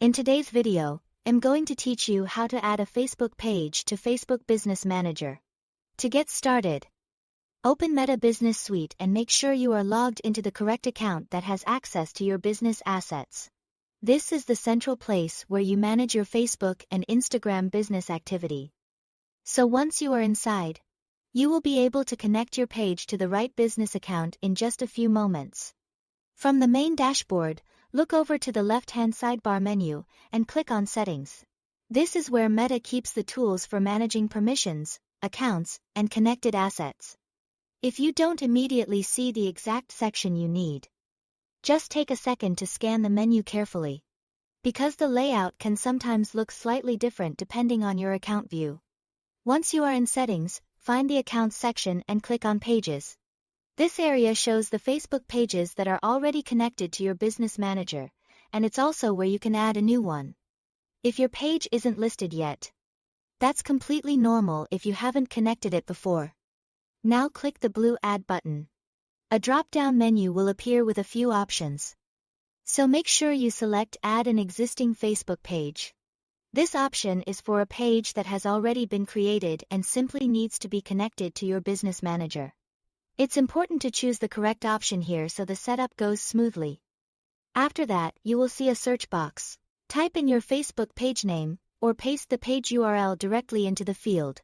In today's video, I'm going to teach you how to add a Facebook page to Facebook Business Manager. To get started, open Meta Business Suite and make sure you are logged into the correct account that has access to your business assets. This is the central place where you manage your Facebook and Instagram business activity. So once you are inside, you will be able to connect your page to the right business account in just a few moments. From the main dashboard, look over to the left-hand sidebar menu and click on Settings. This is where Meta keeps the tools for managing permissions, accounts, and connected assets. If you don't immediately see the exact section you need, just take a second to scan the menu carefully, because the layout can sometimes look slightly different depending on your account view. Once you are in Settings, find the Accounts section and click on Pages. This area shows the Facebook pages that are already connected to your business manager, and it's also where you can add a new one. If your page isn't listed yet, that's completely normal if you haven't connected it before. Now click the blue Add button. A drop-down menu will appear with a few options. So make sure you select Add an existing Facebook page. This option is for a page that has already been created and simply needs to be connected to your business manager. It's important to choose the correct option here so the setup goes smoothly. After that, you will see a search box. Type in your Facebook page name, or paste the page URL directly into the field.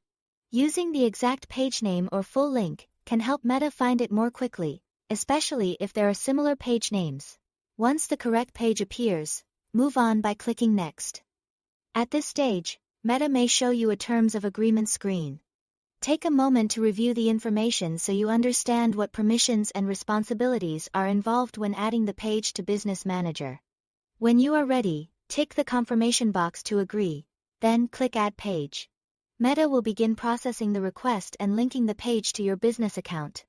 Using the exact page name or full link can help Meta find it more quickly, especially if there are similar page names. Once the correct page appears, move on by clicking Next. At this stage, Meta may show you a Terms of Agreement screen. Take a moment to review the information so you understand what permissions and responsibilities are involved when adding the page to Business Manager. When you are ready, tick the confirmation box to agree, then click Add Page. Meta will begin processing the request and linking the page to your business account.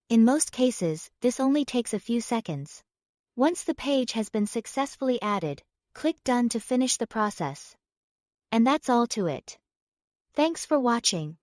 In most cases, this only takes a few seconds. Once the page has been successfully added, click Done to finish the process. And that's all to it. Thanks for watching.